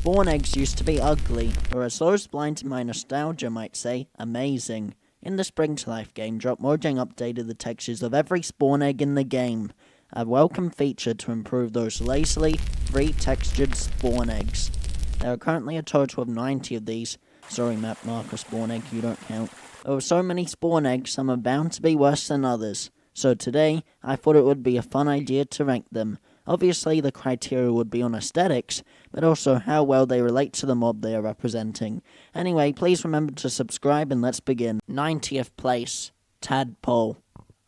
spawn eggs used to be ugly, or as those blind to my nostalgia might say, amazing. In the Spring to Life game drop, Mojang updated the textures of every spawn egg in the game. A welcome feature to improve those lazily, free-textured spawn eggs. There are currently a total of 90 of these. Sorry, map marker spawn egg, you don't count. There are so many spawn eggs, some are bound to be worse than others. So today, I thought it would be a fun idea to rank them. Obviously, the criteria would be on aesthetics, but also how well they relate to the mob they are representing. Anyway, please remember to subscribe and let's begin. 90th place, Tadpole.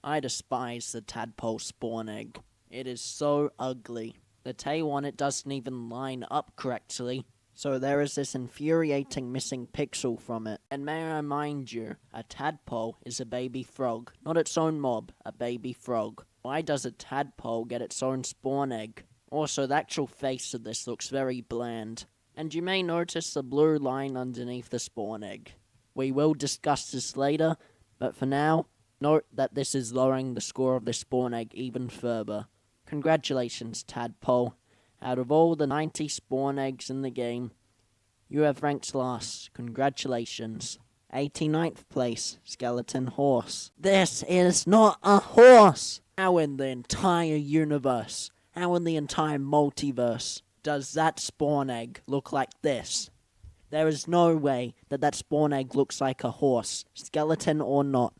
I despise the tadpole spawn egg. It is so ugly. The tail on it doesn't even line up correctly, so there is this infuriating missing pixel from it. And may I remind you, a tadpole is a baby frog, not its own mob, a baby frog. Why does a tadpole get its own spawn egg? Also, the actual face of this looks very bland. And you may notice the blue line underneath the spawn egg. We will discuss this later, but for now, note that this is lowering the score of the spawn egg even further. Congratulations, Tadpole. Out of all the 90 spawn eggs in the game, you have ranked last. Congratulations. 89th place, Skeleton Horse. This is not a horse! How in the entire universe, how in the entire multiverse, does that spawn egg look like this? There is no way that that spawn egg looks like a horse, skeleton or not.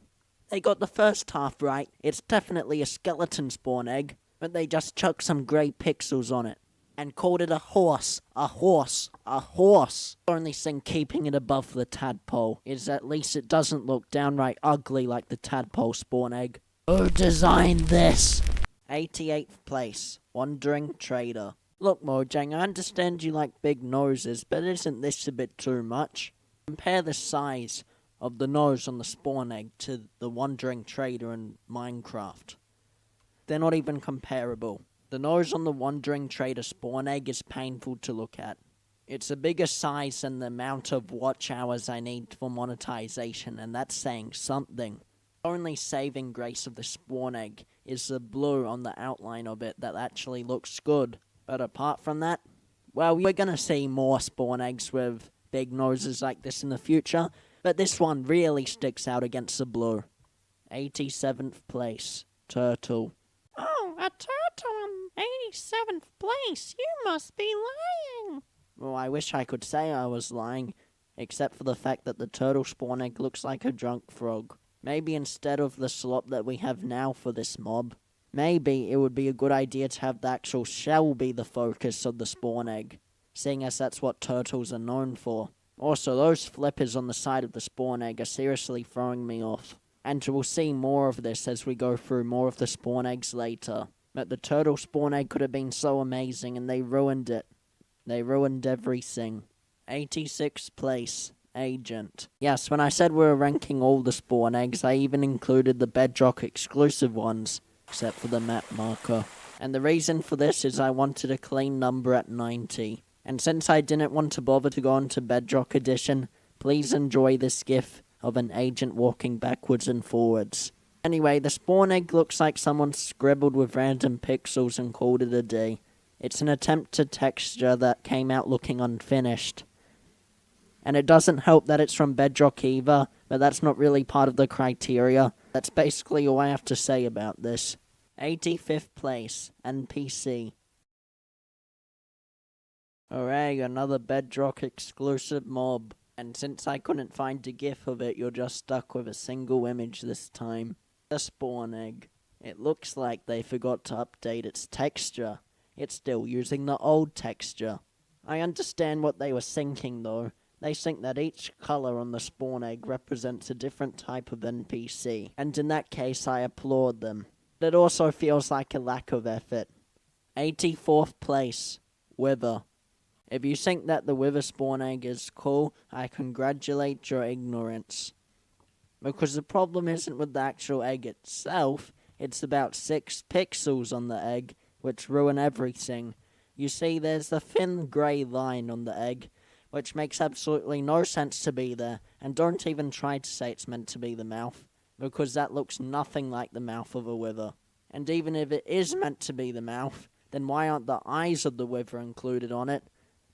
They got the first half right, it's definitely a skeleton spawn egg, but they just chucked some grey pixels on it, and called it a horse, a horse, a horse. The only thing keeping it above the tadpole is at least it doesn't look downright ugly like the tadpole spawn egg. Who designed this? 88th place, Wandering Trader. Look, Mojang, I understand you like big noses, but isn't this a bit too much? Compare the size of the nose on the spawn egg to the Wandering Trader in Minecraft. They're not even comparable. The nose on the Wandering Trader spawn egg is painful to look at. It's a bigger size than the amount of watch hours I need for monetization, and that's saying something. The only saving grace of the spawn egg is the blue on the outline of it that actually looks good. But apart from that, well, we're gonna see more spawn eggs with big noses like this in the future, but this one really sticks out against the blue. 87th place, Turtle. Oh, a turtle in 87th place. You must be lying. Well, I wish I could say I was lying, except for the fact that the turtle spawn egg looks like a drunk frog. Maybe instead of the slop that we have now for this mob, maybe it would be a good idea to have the actual shell be the focus of the spawn egg, seeing as that's what turtles are known for. Also, those flippers on the side of the spawn egg are seriously throwing me off. And we'll see more of this as we go through more of the spawn eggs later. But the turtle spawn egg could have been so amazing and they ruined it. They ruined everything. 86th place, Agent. Yes, when I said we were ranking all the spawn eggs, I even included the Bedrock exclusive ones, except for the map marker. And the reason for this is I wanted a clean number at 90. And since I didn't want to bother to go on to Bedrock Edition, please enjoy this gif of an agent walking backwards and forwards. Anyway, the spawn egg looks like someone scribbled with random pixels and called it a day. It's an attempt to texture that came out looking unfinished. And it doesn't help that it's from Bedrock either, but that's not really part of the criteria. That's basically all I have to say about this. 85th place, NPC. Hooray, another Bedrock exclusive mob. And since I couldn't find a gif of it, you're just stuck with a single image this time. The spawn egg. It looks like they forgot to update its texture. It's still using the old texture. I understand what they were thinking though. They think that each color on the spawn egg represents a different type of NPC. And in that case, I applaud them. But it also feels like a lack of effort. 84th place, Wither. If you think that the Wither spawn egg is cool, I congratulate your ignorance. Because the problem isn't with the actual egg itself, it's about 6 pixels on the egg, which ruin everything. You see, there's a thin grey line on the egg, which makes absolutely no sense to be there, and don't even try to say it's meant to be the mouth, because that looks nothing like the mouth of a Wither. And even if it is meant to be the mouth, then why aren't the eyes of the Wither included on it?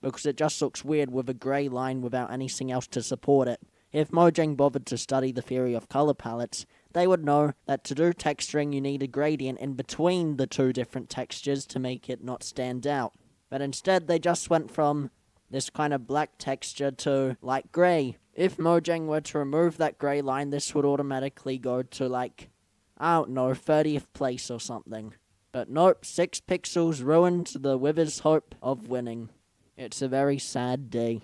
because it just looks weird with a grey line without anything else to support it. If Mojang bothered to study the theory of colour palettes, they would know that to do texturing you need a gradient in between the two different textures to make it not stand out. But instead they just went from this kind of black texture to light grey. If Mojang were to remove that grey line, this would automatically go to like, I don't know, 30th place or something. But nope, 6 pixels ruined the Wither's hope of winning. It's a very sad day.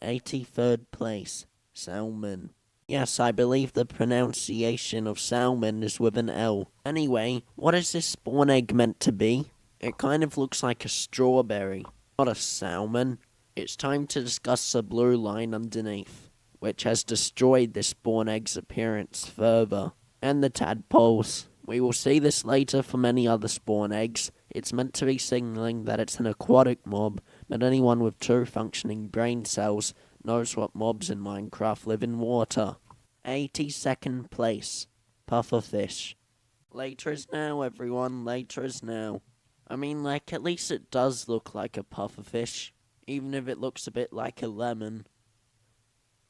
83rd place, Salmon. Yes, I believe the pronunciation of salmon is with an L. Anyway, what is this spawn egg meant to be? It kind of looks like a strawberry, not a salmon. It's time to discuss the blue line underneath, which has destroyed this spawn egg's appearance further. And the tadpoles. We will see this later for many other spawn eggs. It's meant to be signaling that it's an aquatic mob, but anyone with 2 functioning brain cells knows what mobs in Minecraft live in water. 82nd place, Pufferfish. Later is now, everyone, later is now. I mean, like, at least it does look like a pufferfish, even if it looks a bit like a lemon.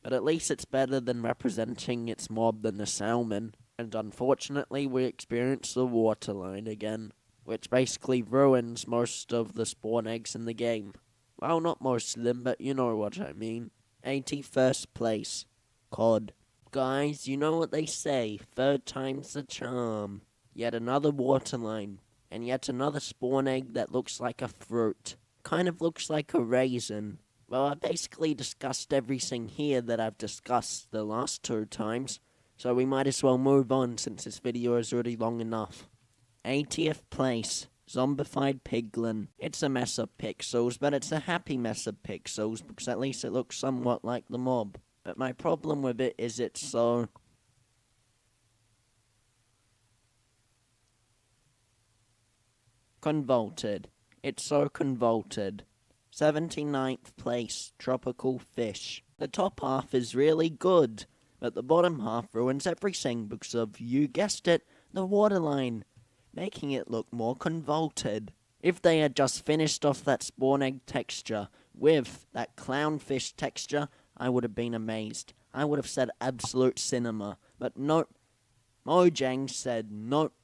But at least it's better than representing its mob than a salmon. And unfortunately, we experience the water line again, which basically ruins most of the spawn eggs in the game. Well, not most of them, but you know what I mean. 81st place, Cod. Guys, you know what they say, 3rd time's the charm. Yet another water line. And yet another spawn egg that looks like a fruit. Kind of looks like a raisin. Well, I basically discussed everything here that I've discussed the last 2 times, so we might as well move on since this video is already long enough. 80th place, Zombified Piglin. It's a mess of pixels, but it's a happy mess of pixels, because at least it looks somewhat like the mob. But my problem with it is it's so convoluted. It's so convoluted. 79th place, Tropical Fish. The top half is really good, but the bottom half ruins everything because of, you guessed it, the waterline, making it look more convoluted. If they had just finished off that spawn egg texture with that clownfish texture, I would have been amazed. I would have said absolute cinema, but nope. Mojang said nope,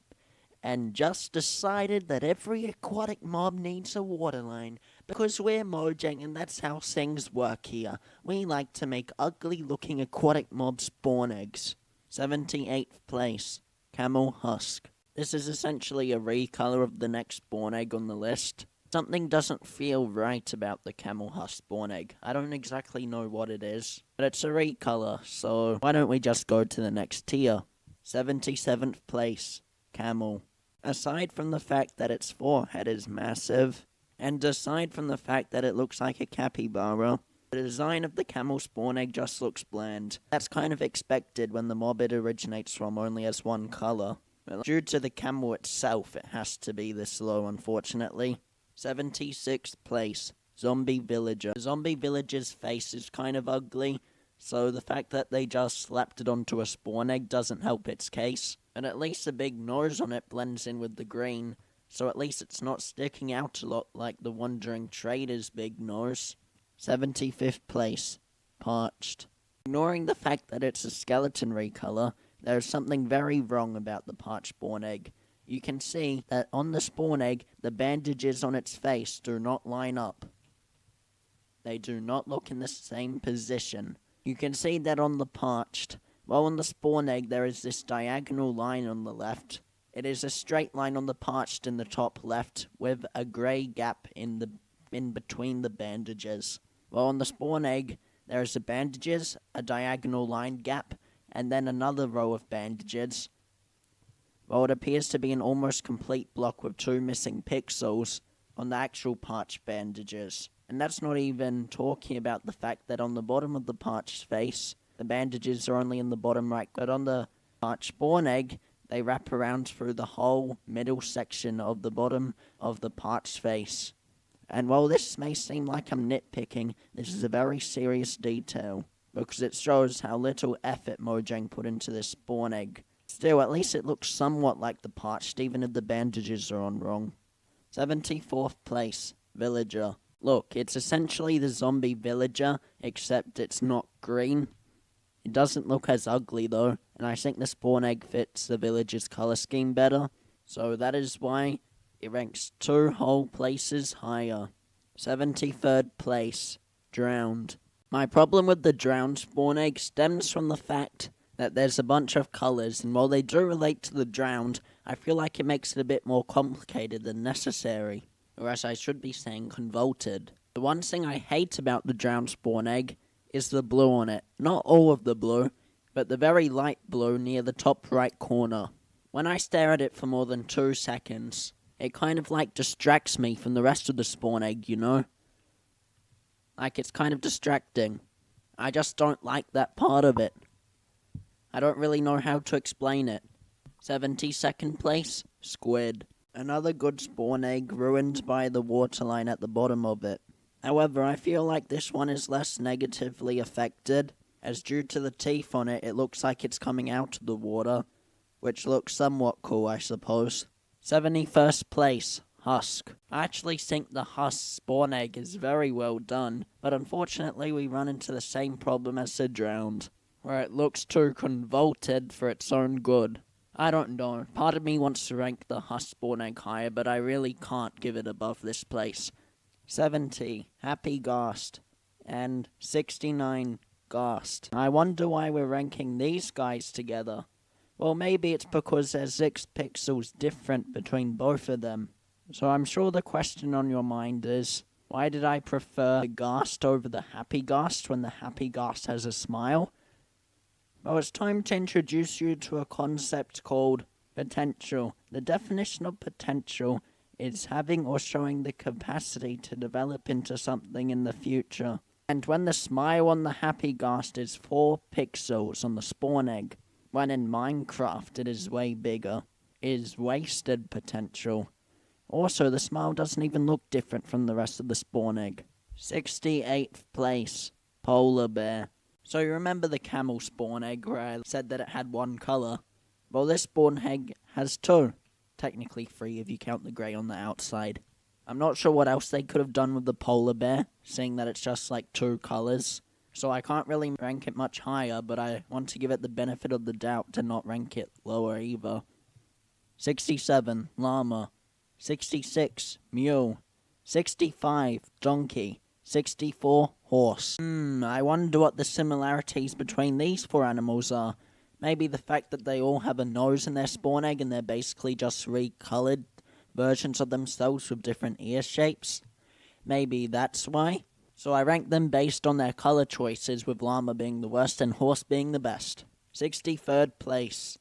and just decided that every aquatic mob needs a waterline, because we're Mojang and that's how things work here. We like to make ugly-looking aquatic mob spawn eggs. 78th place, Camel Husk. This is essentially a recolor of the next spawn egg on the list. Something doesn't feel right about the Camel Husk spawn egg. I don't exactly know what it is, but it's a recolor, so why don't we just go to the next tier? 77th place, Camel. Aside from the fact that its forehead is massive, and aside from the fact that it looks like a capybara, the design of the camel spawn egg just looks bland. That's kind of expected when the mob it originates from only has 1 color. But due to the camel itself, it has to be this low, unfortunately. 76th place, Zombie Villager. The Zombie Villager's face is kind of ugly, so the fact that they just slapped it onto a spawn egg doesn't help its case. And at least the big nose on it blends in with the green, so at least it's not sticking out a lot like the Wandering Trader's big nose. 75th place, Parched. Ignoring the fact that it's a skeleton recolor, there is something very wrong about the Parched spawn egg. You can see that on the spawn egg, the bandages on its face do not line up. They do not look in the same position. You can see that on the Parched. While on the spawn egg there is this diagonal line on the left. It is a straight line on the Parched in the top left, with a grey gap in between the bandages. While on the spawn egg, there is a bandages, a diagonal line gap, and then another row of bandages. While it appears to be an almost complete block with 2 missing pixels on the actual Parched bandages. And that's not even talking about the fact that on the bottom of the Parched face, the bandages are only in the bottom right, but on the Parched spawn egg, they wrap around through the whole middle section of the bottom of the Parched face. And while this may seem like I'm nitpicking, this is a very serious detail, because it shows how little effort Mojang put into this spawn egg. Still, at least it looks somewhat like the Parched, even if the bandages are on wrong. 74th place, Villager. Look, it's essentially the zombie villager, except it's not green. It doesn't look as ugly though, and I think the spawn egg fits the villager's colour scheme better. So that is why it ranks 2 whole places higher. 73rd place, drowned. My problem with the drowned spawn egg stems from the fact that there's a bunch of colours, and while they do relate to the drowned, I feel like it makes it a bit more complicated than necessary. Or as I should be saying, convoluted. The one thing I hate about the drowned spawn egg is the blue on it. Not all of the blue, but the very light blue near the top right corner. When I stare at it for more than 2 seconds, it kind of like distracts me from the rest of the spawn egg, you know? Like it's kind of distracting. I just don't like that part of it. I don't really know how to explain it. 72nd place, squid. Another good spawn egg ruined by the waterline at the bottom of it. However, I feel like this one is less negatively affected, as due to the teeth on it, it looks like it's coming out of the water, which looks somewhat cool, I suppose. 71st place, husk. I actually think the husk spawn egg is very well done, but unfortunately we run into the same problem as the drowned, where it looks too convoluted for its own good. I don't know, part of me wants to rank the husk spawn egg higher, but I really can't give it above this place. 70, Happy Ghast, and 69, Ghast. I wonder why we're ranking these guys together. Well, maybe it's because there's 6 pixels different between both of them. So I'm sure the question on your mind is, why did I prefer the Ghast over the Happy Ghast when the Happy Ghast has a smile? Well, it's time to introduce you to a concept called potential. The definition of potential is having or showing the capacity to develop into something in the future. And when the smile on the Happy Ghast is 4 pixels on the spawn egg, when in Minecraft it is way bigger, is wasted potential. Also, the smile doesn't even look different from the rest of the spawn egg. 68th place, polar bear. So you remember the camel spawn egg where I said that it had 1 colour? Well, this spawn egg has 2. Technically 3 if you count the grey on the outside. I'm not sure what else they could have done with the polar bear, seeing that it's just like 2 colours. So I can't really rank it much higher, but I want to give it the benefit of the doubt to not rank it lower either. 67, llama. 66, mule. 65, donkey. 64, horse. I wonder what the similarities between these 4 animals are. Maybe the fact that they all have a nose in their spawn egg and they're basically just recoloured versions of themselves with different ear shapes. Maybe that's why. So I rank them based on their colour choices, with llama being the worst and horse being the best. 63rd place,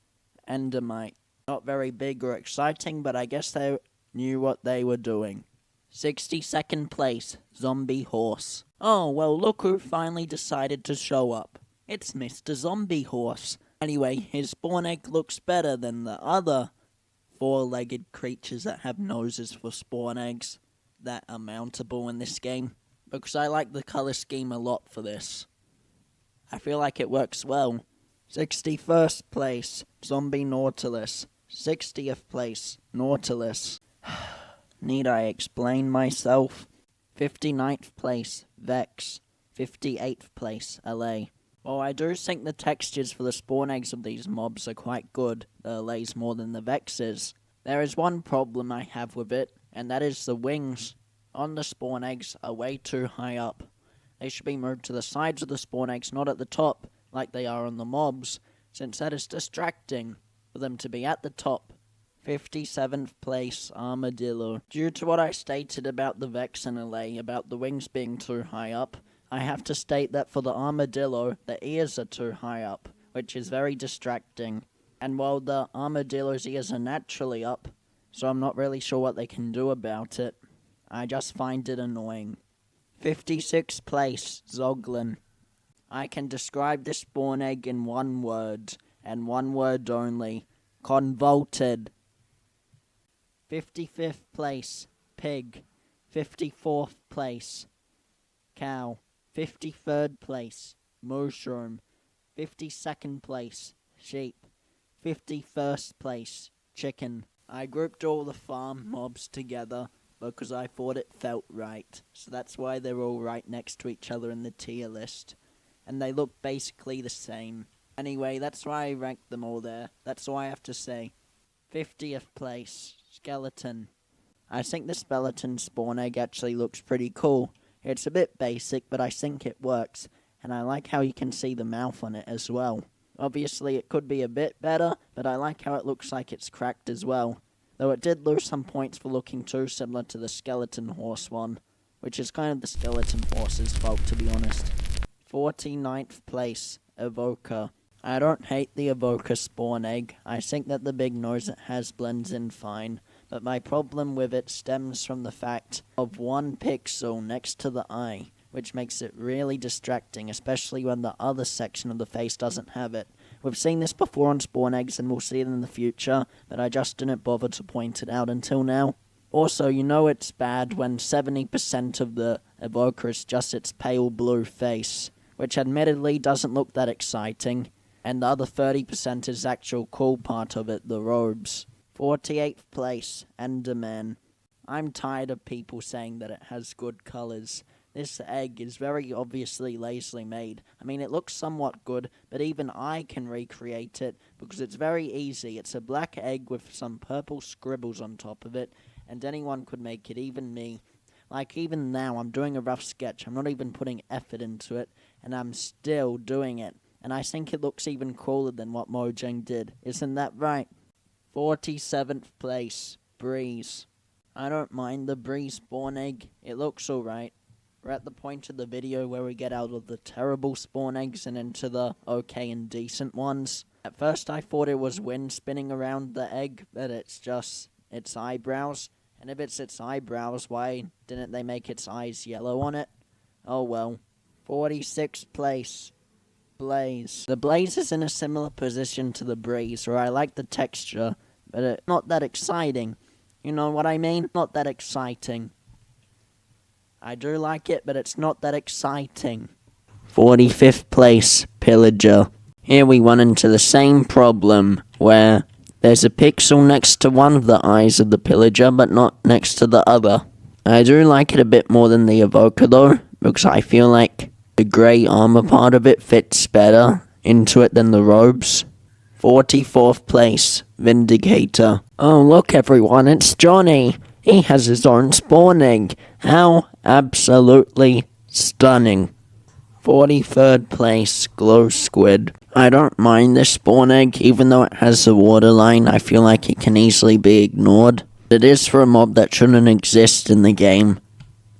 endermite. Not very big or exciting, but I guess they knew what they were doing. 62nd place, zombie horse. Oh, well, look who finally decided to show up. It's Mr. Zombie Horse. Anyway, his spawn egg looks better than the other 4-legged creatures that have noses for spawn eggs that are mountable in this game, because I like the colour scheme a lot for this. I feel like it works well. 61st place, zombie nautilus. 60th place, nautilus. Need I explain myself? 59th place, Vex. 58th place, LA. Well, I do think the textures for the spawn eggs of these mobs are quite good, the LA's more than the Vex's. There is one problem I have with it, and that is the wings on the spawn eggs are way too high up. They should be moved to the sides of the spawn eggs, not at the top, like they are on the mobs, since that is distracting for them to be at the top. 57th place, armadillo. Due to what I stated about the Vex and LA, about the wings being too high up, I have to state that for the armadillo, the ears are too high up, which is very distracting. And while the armadillo's ears are naturally up, so I'm not really sure what they can do about it, I just find it annoying. 56th place, Zoglin. I can describe this spawn egg in 1 word, and 1 word only. Convoluted. 55th place, pig. 54th place, cow. 53rd place, mushroom. 52nd place, sheep. 51st place, chicken. I grouped all the farm mobs together because I thought it felt right. So that's why they're all right next to each other in the tier list. And they look basically the same. Anyway, that's why I ranked them all there. That's all I have to say. 50th place, Skeleton. I think the skeleton spawn egg actually looks pretty cool. It's a bit basic, but I think it works. And I like how you can see the mouth on it as well. Obviously, it could be a bit better, but I like how it looks like it's cracked as well. Though it did lose some points for looking too similar to the skeleton horse one, which is kind of the skeleton horse's fault, to be honest. 49th place, Evoker. I don't hate the Evoker spawn egg. I think that the big nose it has blends in fine, but my problem with it stems from the fact of one pixel next to the eye, which makes it really distracting, especially when the other section of the face doesn't have it. We've seen this before on spawn eggs and we'll see it in the future, but I just didn't bother to point it out until now. Also, you know it's bad when 70% of the Evoker is just its pale blue face, which admittedly doesn't look that exciting, and the other 30% is the actual cool part of it, the robes. 48th place, Enderman. I'm tired of people saying that it has good colours. This egg is very obviously lazily made. I mean, it looks somewhat good, but even I can recreate it because it's very easy. It's a black egg with some purple scribbles on top of it, and anyone could make it, even me. Like, even now, I'm doing a rough sketch. I'm not even putting effort into it, and I'm still doing it. And I think it looks even cooler than what Mojang did. Isn't that right? 47th place, Breeze. I don't mind the Breeze spawn egg. It looks alright. We're at the point of the video where we get out of the terrible spawn eggs and into the okay and decent ones. At first I thought it was wind spinning around the egg, but it's just its eyebrows. And if it's its eyebrows, why didn't they make its eyes yellow on it? Oh well. 46th place, Blaze. The Blaze is in a similar position to the Breeze, where I like the texture, but it's not that exciting. You know what I mean? Not that exciting. I do like it, but it's not that exciting. 45th place, Pillager. Here we run into the same problem, where there's a pixel next to one of the eyes of the Pillager, but not next to the other. I do like it a bit more than the Evoker though, because I feel like the grey armor part of it fits better into it than the robes. 44th place, Vindicator. Oh look everyone, it's Johnny! He has his own spawn egg. How absolutely stunning. 43rd place, Glow Squid. I don't mind this spawn egg, even though it has a waterline. I feel like it can easily be ignored. It is for a mob that shouldn't exist in the game,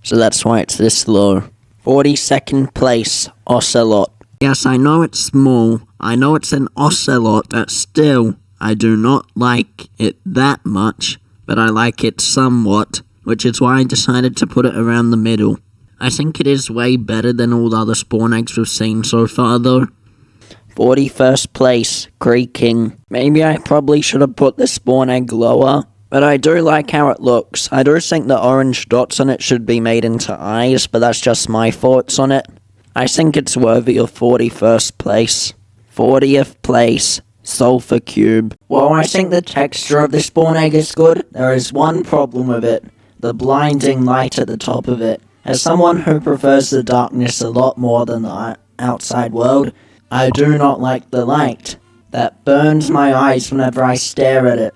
so that's why it's this low. 42nd place, Ocelot. Yes, I know it's small. I know it's an ocelot, but still, I do not like it that much. But I like it somewhat, which is why I decided to put it around the middle. I think it is way better than all the other spawn eggs we've seen so far though. 41st place, Creaking. Maybe I probably should have put the spawn egg lower, but I do like how it looks. I do think the orange dots on it should be made into eyes, but that's just my thoughts on it. I think it's worthy of 41st place. 40th place, Sulfur Cube. While I think the texture of the spawn egg is good, there is one problem with it. The blinding light at the top of it. As someone who prefers the darkness a lot more than the outside world, I do not like the light. That burns my eyes whenever I stare at it.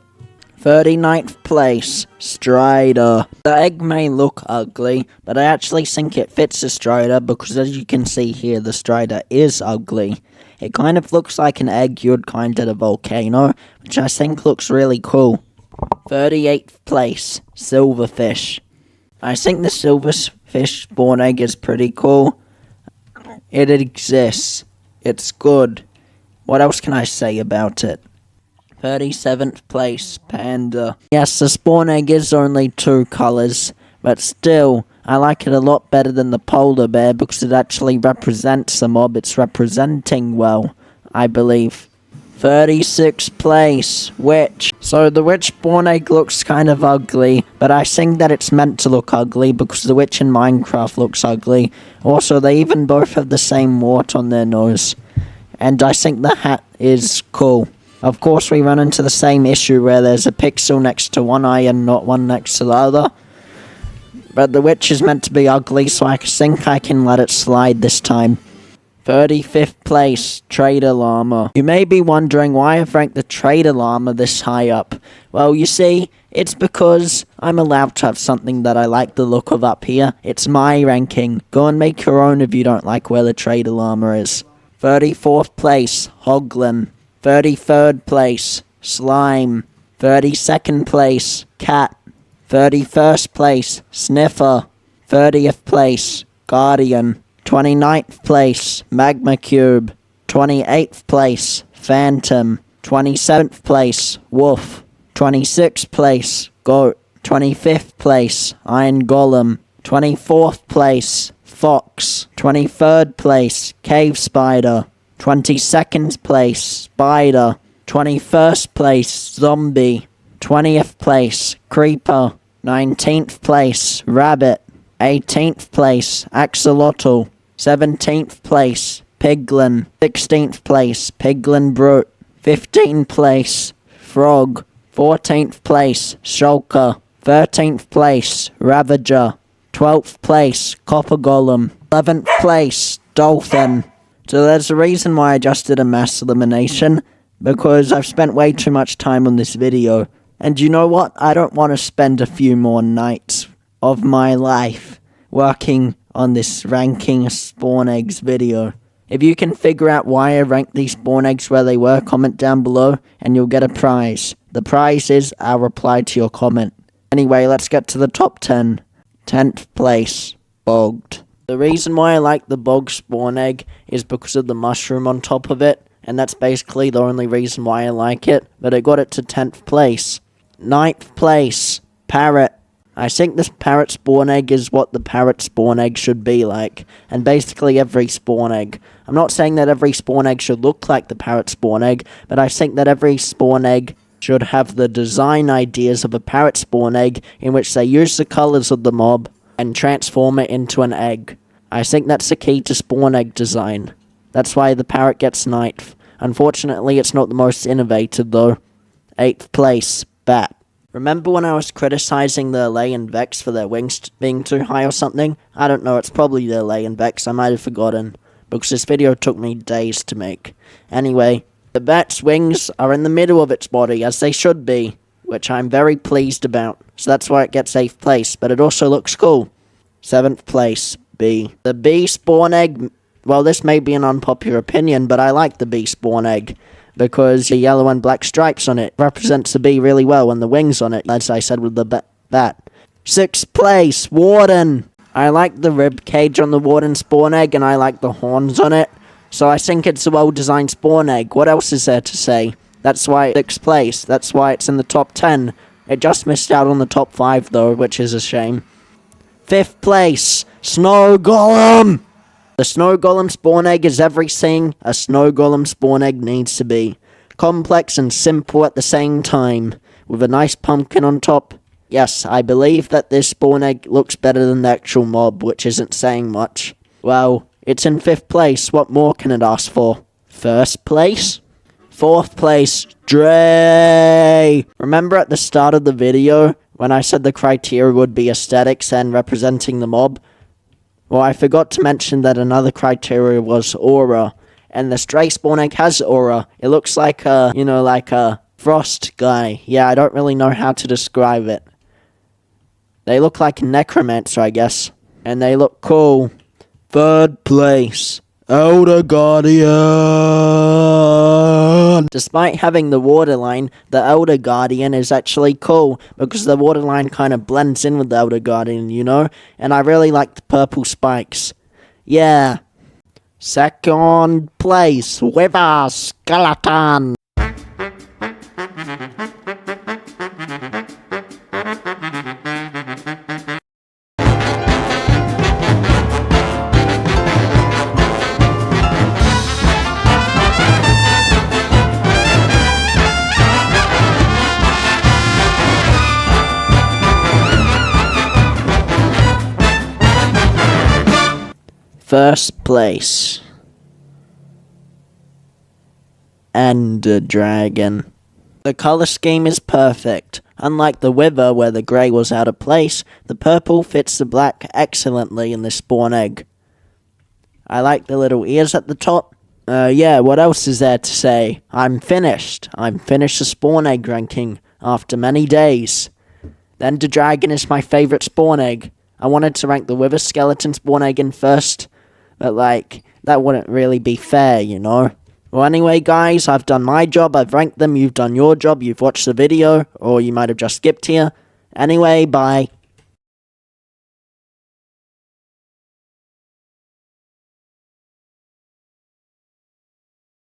39th place, Strider. The egg may look ugly, but I actually think it fits a Strider because as you can see here, the Strider is ugly. It kind of looks like an egg you'd find at a volcano, which I think looks really cool. 38th place, Silverfish. I think the Silverfish spawn egg is pretty cool. It exists. It's good. What else can I say about it? 37th place, Panda. Yes, the spawn egg is only 2 colours, but still, I like it a lot better than the polar bear because it actually represents the mob it's representing well, I believe. 36th place, Witch. So the Witch spawn egg looks kind of ugly, but I think that it's meant to look ugly because the Witch in Minecraft looks ugly. Also, they even both have the same wart on their nose. And I think the hat is cool. Of course, we run into the same issue where there's a pixel next to one eye and not one next to the other. But the witch is meant to be ugly, so I think I can let it slide this time. 35th place, Trader Llama. You may be wondering why I've ranked the Trader Llama this high up. Well, you see, it's because I'm allowed to have something that I like the look of up here. It's my ranking. Go and make your own if you don't like where the Trader Llama is. 34th place, Hoglin. 33rd place, Slime. 32nd place, Cat. 31st place, Sniffer. 30th place, Guardian. 29th place, Magma Cube. 28th place, Phantom. 27th place, Wolf. 26th place, Goat. 25th place, Iron Golem. 24th place, Fox. 23rd place, Cave Spider. 22nd place, Spider. 21st place, Zombie. 20th place, Creeper. 19th place, Rabbit. 18th place, Axolotl. 17th place, Piglin. 16th place, Piglin Brute. 15th place, Frog. 14th place, Shulker. 13th place, Ravager. 12th place, Copper Golem. 11th place, Dolphin. So there's a reason why I just did a mass elimination, because I've spent way too much time on this video. And you know what? I don't want to spend a few more nights of my life working on this ranking spawn eggs video. If you can figure out why I ranked these spawn eggs where they were, comment down below and you'll get a prize. The prize is I'll reply to your comment. Anyway, let's get to the top 10. 10th place, Bogged. The reason why I like the Bogged spawn egg is because of the mushroom on top of it, and that's basically the only reason why I like it, but it got it to 10th place. 9th place, Parrot. I think this parrot spawn egg is what the parrot spawn egg should be like, and basically every spawn egg. I'm not saying that every spawn egg should look like the parrot spawn egg, but I think that every spawn egg should have the design ideas of a parrot spawn egg, in which they use the colors of the mob and transform it into an egg. I think that's the key to spawn egg design. That's why the parrot gets 9th. Unfortunately, it's not the most innovative though. 8th place, Bat. Remember when I was criticizing the Lay and Vex for their wings being too high or something? I don't know, it's probably the Lay and Vex, I might have forgotten, because this video took me days to make. Anyway, the Bat's wings are in the middle of its body, as they should be, which I'm very pleased about, so that's why it gets 8th place, but it also looks cool. 7th place, Bee. The Bee spawn egg, well, this may be an unpopular opinion, but I like the Bee spawn egg, because the yellow and black stripes on it represents the bee really well, and the wings on it, as I said with the bat. 6th place, Warden. I like the rib cage on the Warden spawn egg, and I like the horns on it, so I think it's a well-designed spawn egg. What else is there to say? That's why it's 6th place. That's why it's in the top 10. It just missed out on the top 5, though, which is a shame. 5th place, Snow Golem. The Snow Golem spawn egg is everything a Snow Golem spawn egg needs to be. Complex and simple at the same time, with a nice pumpkin on top. Yes, I believe that this spawn egg looks better than the actual mob, which isn't saying much. Well, it's in 5th place, what more can it ask for? 1st place? 4th place, Dre! Remember at the start of the video, when I said the criteria would be aesthetics and representing the mob? Well, I forgot to mention that another criteria was aura, and the Stray spawn egg has aura. It looks like a, like a frost guy. Yeah, I don't really know how to describe it. They look like a necromancer, I guess, and they look cool. 3rd place, Elder Guardian. Despite having the water line, the Elder Guardian is actually cool, because the water line kind of blends in with the Elder Guardian, and I really like the purple spikes. Yeah. 2nd place, Wither Skeleton. First place, Ender Dragon. The colour scheme is perfect. Unlike the Wither, where the grey was out of place, the purple fits the black excellently in this spawn egg. I like the little ears at the top. Yeah, what else is there to say? I'm finished. I'm finished the spawn egg ranking after many days. The Ender Dragon is my favourite spawn egg. I wanted to rank the Wither Skeleton spawn egg in first, but that wouldn't really be fair, you know? Well, anyway, guys, I've done my job, I've ranked them, you've done your job, you've watched the video, or you might have just skipped here. Anyway, bye.